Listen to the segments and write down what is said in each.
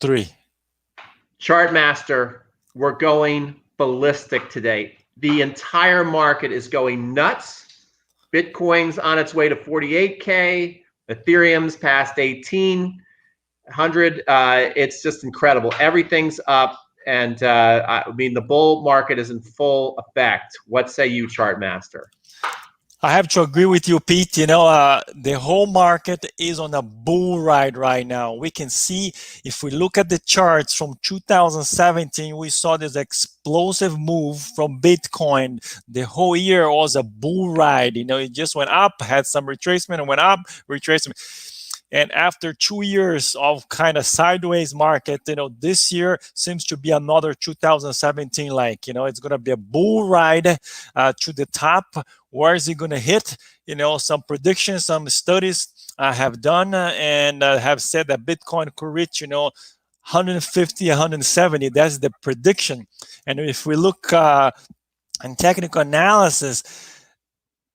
3. Chart master, we're going ballistic today. The entire market is going nuts. Bitcoin's on its way to 48K. Ethereum's past 1,800. It's just incredible. Everything's up. And I mean, the bull market is in full effect. What say you, chart master? I have to agree with you, Pete. The whole market is on a bull ride right now. We can see if we look at the charts from 2017, we saw this explosive move from Bitcoin. The whole year was a bull ride. It just went up, had some retracement, and went up, retracement. And after 2 years of kind of sideways market, this year seems to be another 2017 like. It's going to be a bull ride to the top. Where is it going to hit? Some predictions, some studies I have done and have said that Bitcoin could reach, 150, 170. That's the prediction. And if we look in technical analysis,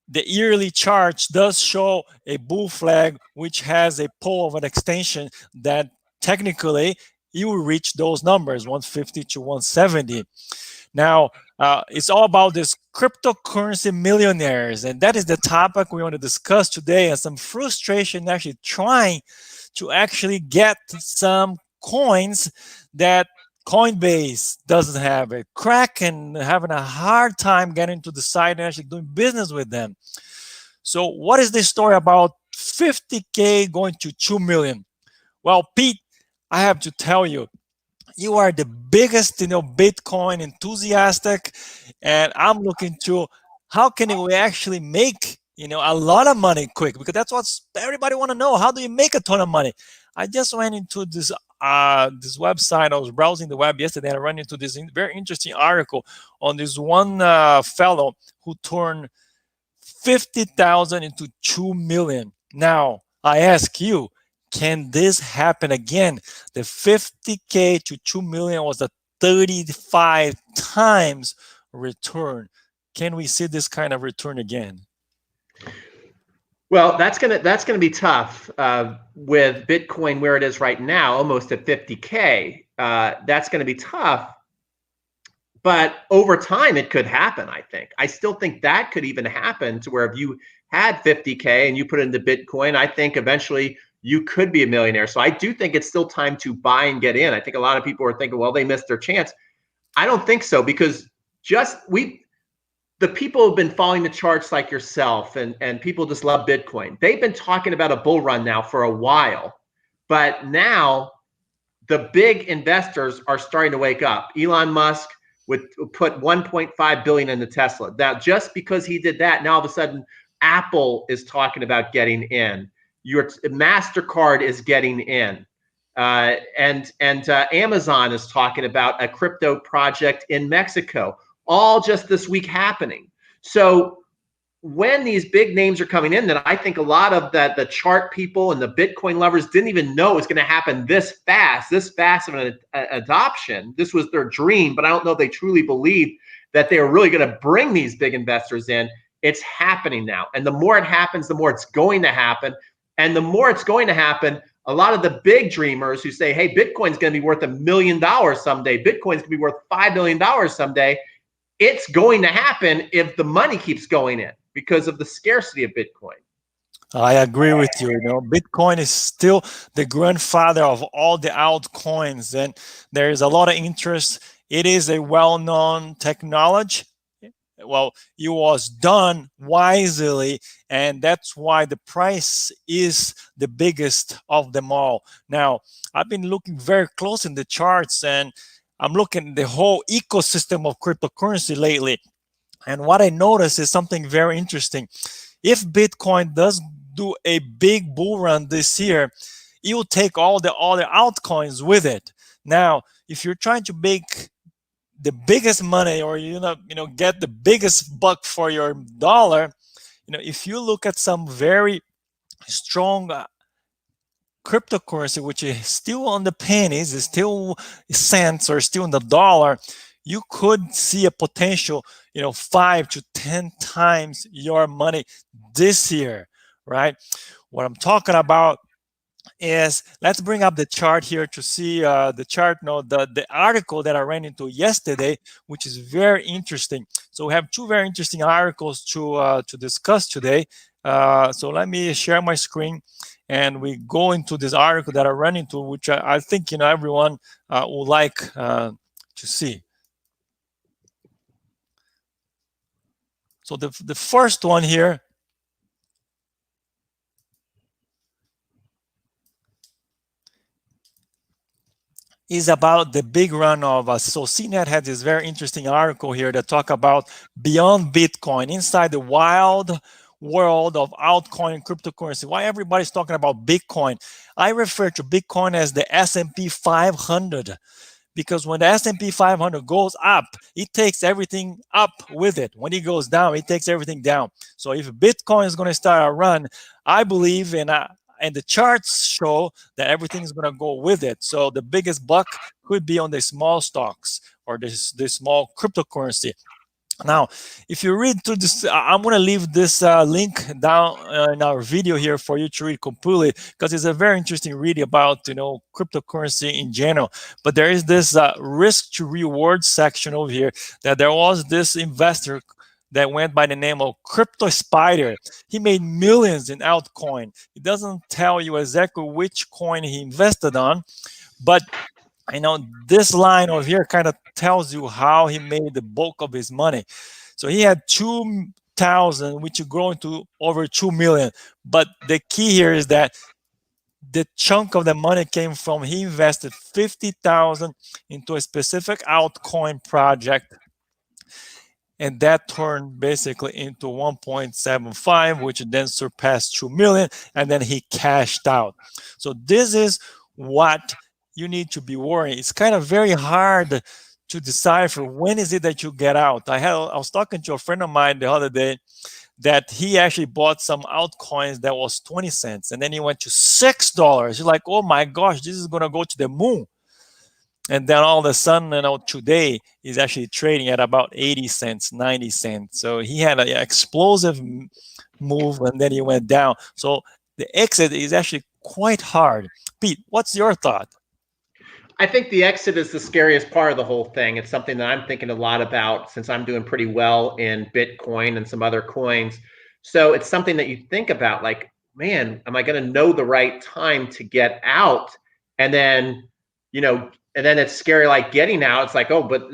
the yearly chart does show a bull flag, which has a pole of an extension that technically you will reach those numbers, 150 to 170. Now, it's all about this cryptocurrency millionaires, and that is the topic we want to discuss today, and some frustration actually trying to actually get some coins that Coinbase doesn't have, a crack and having a hard time getting to the site and actually doing business with them. So what is this story about 50K going to 2 million? Well, Pete, I have to tell you, you are the biggest, Bitcoin enthusiastic, and I'm looking to how can we actually make, a lot of money quick, because that's what everybody want to know. How do you make a ton of money? I just went into this website. I was browsing the web yesterday, and I ran into this very interesting article on this one fellow who turned 50,000 into 2 million. Now, I ask you, can this happen again? The 50K to 2 million was a 35 times return. Can we see this kind of return again? Well, that's gonna be tough with Bitcoin where it is right now, almost at 50K. That's gonna be tough, but over time it could happen. I still think that could even happen to where if you had 50K and you put it into Bitcoin, I think eventually you could be a millionaire. So I do think it's still time to buy and get in. I think a lot of people are thinking, well, they missed their chance. I don't think so, because the people who've been following the charts like yourself and people just love Bitcoin. They've been talking about a bull run now for a while, but now the big investors are starting to wake up. Elon Musk would put 1.5 billion into Tesla. Now, just because he did that, now all of a sudden Apple is talking about getting in. Your MasterCard is getting in. And Amazon is talking about a crypto project in Mexico, all just this week happening. So when these big names are coming in, then I think a lot of the chart people and the Bitcoin lovers didn't even know it was going to happen this fast of an adoption. This was their dream, but I don't know if they truly believed that they were really going to bring these big investors in. It's happening now. And the more it happens, the more it's going to happen. And the more it's going to happen, a lot of the big dreamers who say, hey, Bitcoin's going to be worth $1 million someday, Bitcoin's going to be worth $5 million someday, it's going to happen if the money keeps going in because of the scarcity of Bitcoin. I agree with you. Bitcoin is still the grandfather of all the altcoins, and there is a lot of interest. It is a well-known technology. Well, it was done wisely, and that's why the price is the biggest of them all. Now, I've been looking very close in the charts, and I'm looking at the whole ecosystem of cryptocurrency lately. And what I notice is something very interesting. If Bitcoin does do a big bull run this year, it will take all the other altcoins with it. Now, if you're trying to make the biggest money, or get the biggest buck for your dollar, if you look at some very strong cryptocurrency, which is still on the pennies, is still cents, or still in the dollar, you could see a potential 5 to 10 times your money this year, right? What I'm talking about is, let's bring up the chart here to see the chart, no, the article that I ran into yesterday, which is very interesting. So we have two very interesting articles to discuss today. So let me share my screen, and we go into this article that I ran into, which I think everyone would like to see. So the first one here is about the big run of so cnet had this very interesting article here that talk about beyond Bitcoin, inside the wild world of altcoin and cryptocurrency. Why everybody's talking about Bitcoin? I refer to Bitcoin as the S&P 500, because when the S&P 500 goes up, it takes everything up with it. When it goes down, it takes everything down. So if Bitcoin is going to start a run, I believe and the charts show that everything is going to go with it. So the biggest buck could be on the small stocks or the small cryptocurrency. Now, if you read through this, I'm going to leave this link down in our video here for you to read completely, because it's a very interesting read about cryptocurrency in general. But there is this risk to reward section over here, that there was this investor that went by the name of Crypto Spider. He made millions in altcoin. It doesn't tell you exactly which coin he invested on, but this line over here kind of tells you how he made the bulk of his money. So he had 2,000, which grew into over 2 million. But the key here is that the chunk of the money came from, he invested 50,000 into a specific altcoin project, and that turned basically into 1.75, which then surpassed 2 million, and then he cashed out. So this is what you need to be worrying. It's kind of very hard to decipher when is it that you get out. I was talking to a friend of mine the other day that he actually bought some altcoins that was 20 cents, and then he went to $6. He's like, oh my gosh, this is going to go to the moon. And then all of a sudden, today is actually trading at about 80 cents, 90 cents. So he had an explosive move, and then he went down. So the exit is actually quite hard. Pete, what's your thought? I think the exit is the scariest part of the whole thing. It's something that I'm thinking a lot about, since I'm doing pretty well in Bitcoin and some other coins. So it's something that you think about, like, man, am I going to know the right time to get out? And then, and then it's scary, like getting out. It's like, oh, but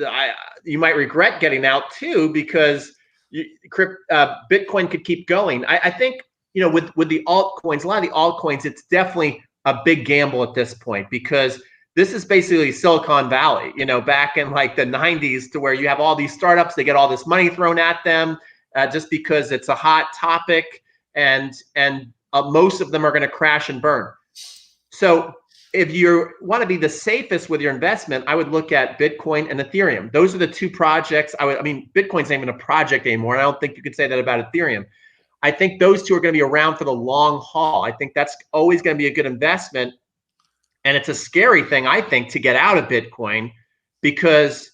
you might regret getting out too, because Bitcoin could keep going. I think, with the altcoins, a lot of the altcoins, it's definitely a big gamble at this point, because this is basically Silicon Valley, back in like the 90s, to where you have all these startups, they get all this money thrown at them just because it's a hot topic, and most of them are going to crash and burn. So if you want to be the safest with your investment, I would look at Bitcoin and Ethereum. Those are the two projects. Bitcoin's not even a project anymore, and I don't think you could say that about Ethereum. I think those two are going to be around for the long haul. I think that's always going to be a good investment. And it's a scary thing, I think, to get out of Bitcoin because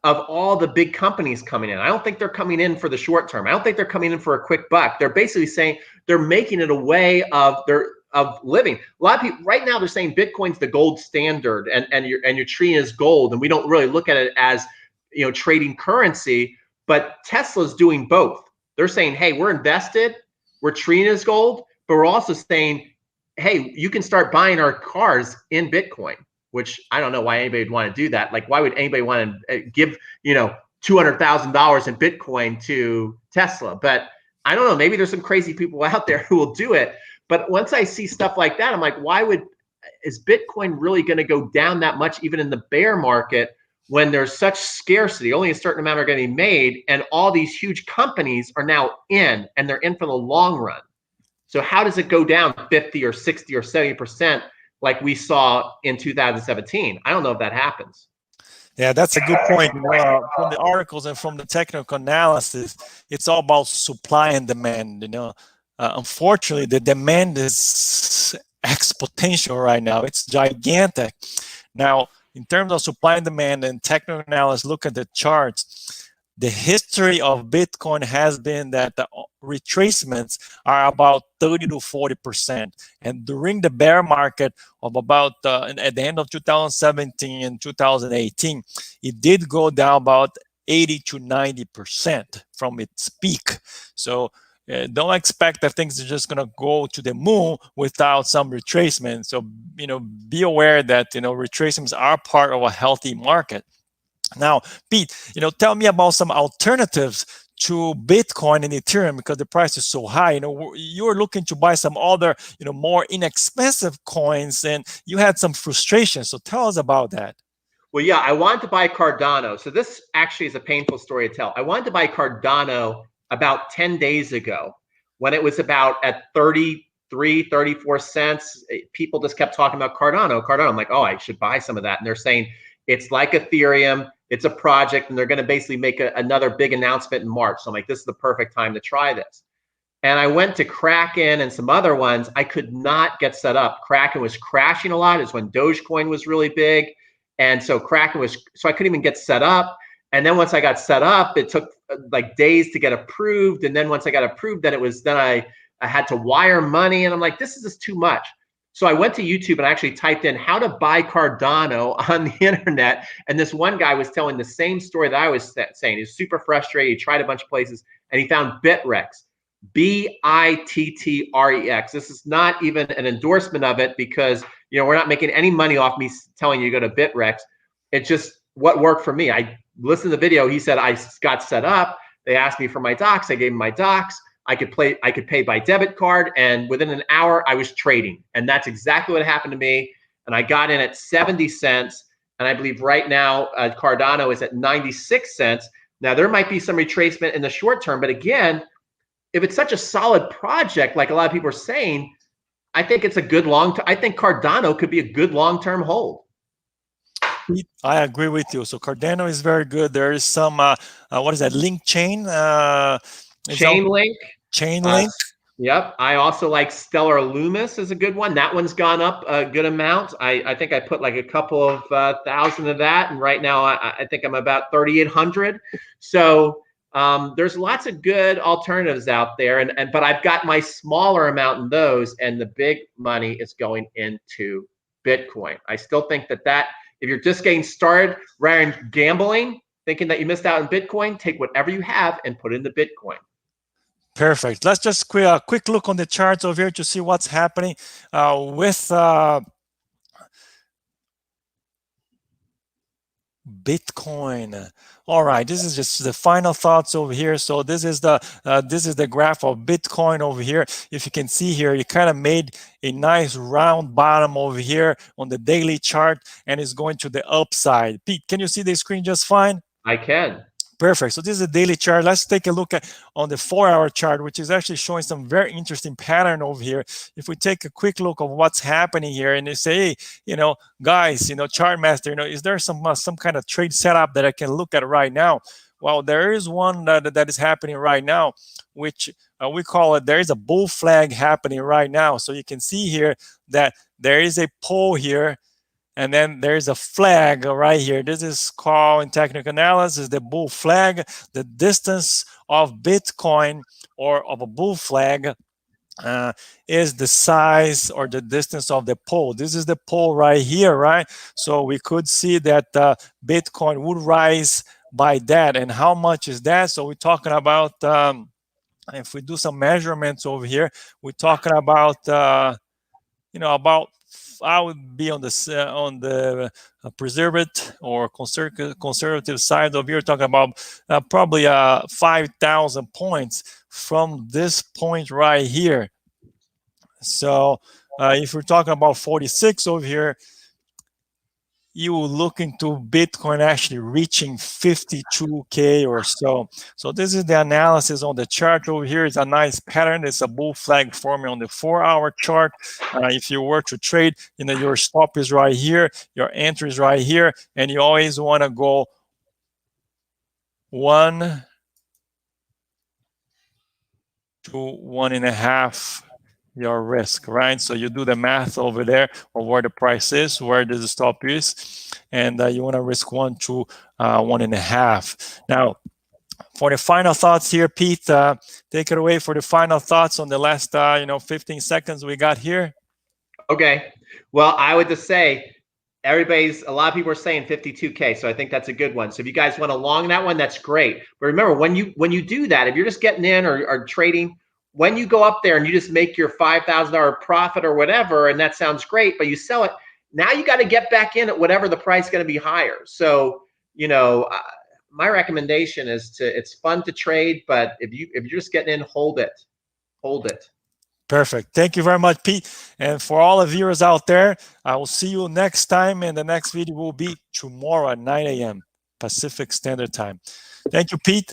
of all the big companies coming in. I don't think they're coming in for the short term. I don't think they're coming in for a quick buck. They're basically saying they're making it a way of living. A lot of people right now, they're saying Bitcoin's the gold standard, and you're treating it as gold, and we don't really look at it as trading currency. But Tesla's doing both. They're saying, hey, we're invested, we're treating it as gold, but we're also saying, hey, you can start buying our cars in Bitcoin, which I don't know why anybody would want to do that. Like, why would anybody want to give, $200,000 in Bitcoin to Tesla? But I don't know, maybe there's some crazy people out there who will do it. But once I see stuff like that, I'm like, is Bitcoin really going to go down that much, even in the bear market, when there's such scarcity? Only a certain amount are going to be made, and all these huge companies are now in, and they're in for the long run. So how does it go down 50 or 60 or 70% like we saw in 2017? I don't know if that happens. Yeah, that's a good point. From the articles and from the technical analysis, it's all about supply and demand. Unfortunately, the demand is exponential right now. It's gigantic. Now, in terms of supply and demand and technical analysis, look at the charts. the history of Bitcoin has been that the retracements are about 30 to 40%. And during the bear market of about at the end of 2017 and 2018, it did go down about 80 to 90% from its peak. So don't expect that things are just going to go to the moon without some retracement. So, be aware that, retracements are part of a healthy market. Now, Pete, tell me about some alternatives to Bitcoin and Ethereum because the price is so high. You're looking to buy some other, more inexpensive coins, and you had some frustration. So tell us about that. Well, yeah, I wanted to buy Cardano. So this actually is a painful story to tell. I wanted to buy Cardano about 10 days ago when it was about at 33, 34 cents. People just kept talking about Cardano. I'm like, oh, I should buy some of that. And they're saying it's like Ethereum. It's a project, and they're going to basically make another big announcement in March. So I'm like, this is the perfect time to try this. And I went to Kraken and some other ones. I could not get set up. Kraken was crashing a lot. It's when Dogecoin was really big. And so so I couldn't even get set up. And then once I got set up, it took like days to get approved. And then once I got approved, then I had to wire money. And I'm like, this is just too much. So I went to YouTube and I actually typed in how to buy Cardano on the internet. And this one guy was telling the same story that I was saying. He's super frustrated. He tried a bunch of places and he found Bitrex. Bittrex. This is not even an endorsement of it because we're not making any money off me telling you to go to Bitrex. It's just what worked for me. I listened to the video. He said I got set up. They asked me for my docs. I gave them my docs. I could pay by debit card, and within an hour I was trading. And that's exactly what happened to me. And I got in at 70 cents. And I believe right now Cardano is at 96 cents. Now there might be some retracement in the short term, but again, if it's such a solid project, like a lot of people are saying, I think it's a good I think Cardano could be a good long-term hold. I agree with you. So Cardano is very good. There is some, what is that, link chain? Chainlink. Chainlink. Yep. I also like Stellar Loomis is a good one. That one's gone up a good amount. I think I put like a couple of thousand of that. And right now I think I'm about 3,800. So there's lots of good alternatives out there. But I've got my smaller amount in those, and the big money is going into Bitcoin. I still think that if you're just getting started, rather than gambling, thinking that you missed out on Bitcoin, take whatever you have and put it into Bitcoin. Perfect. Let's just quick look on the charts over here to see what's happening with Bitcoin. All right, this is just the final thoughts over here. So this is the graph of Bitcoin over here. If you can see here, it kind of made a nice round bottom over here on the daily chart, and it's going to the upside. Pete, can you see the screen just fine? I can. Perfect. So this is a daily chart. Let's take a look on the 4-hour chart, which is actually showing some very interesting pattern over here. If we take a quick look of what's happening here, and they say, hey, guys, chart master, is there some kind of trade setup that I can look at right now? Well, there is one that is happening right now, which we call it, there is a bull flag happening right now. So you can see here that there is a pull here, and then there's a flag right here. This is called, in technical analysis, the bull flag. The distance of Bitcoin or of a bull flag is the size or the distance of the pole. This is the pole right here, right? So we could see that Bitcoin would rise by that. And how much is that? So we're talking about, if we do some measurements over here, we're talking about, about, I would be on the preservative or conservative side of here, talking about probably 5,000 points from this point right here. So if we're talking about 46 over here, you will look into Bitcoin actually reaching 52K or so. So this is the analysis on the chart over here. It's a nice pattern. It's a bull flag forming on the 4-hour chart. If you were to trade, your stop is right here, your entry is right here, and you always want to go 1 to 1.5 your risk, right? So you do the math over there of where the price is, where the stop is, and you want to risk 1 to 1.5. Now, For the final thoughts here, Pete, take it away for the final thoughts on the last 15 seconds we got here. Okay. Well, I would just say a lot of people are saying 52K, so I think that's a good one. So if you guys want to long that one, that's great. But remember, when you do that, if you're just getting in or trading, when you go up there and you just make your $5,000 profit or whatever, and that sounds great, but you sell it, now you got to get back in at whatever the price is going to be higher. So, my recommendation is it's fun to trade, but if you're just getting in, hold it. Perfect. Thank you very much, Pete. And for all the viewers out there, I will see you next time. And the next video will be tomorrow at 9 a.m. Pacific Standard Time. Thank you, Pete.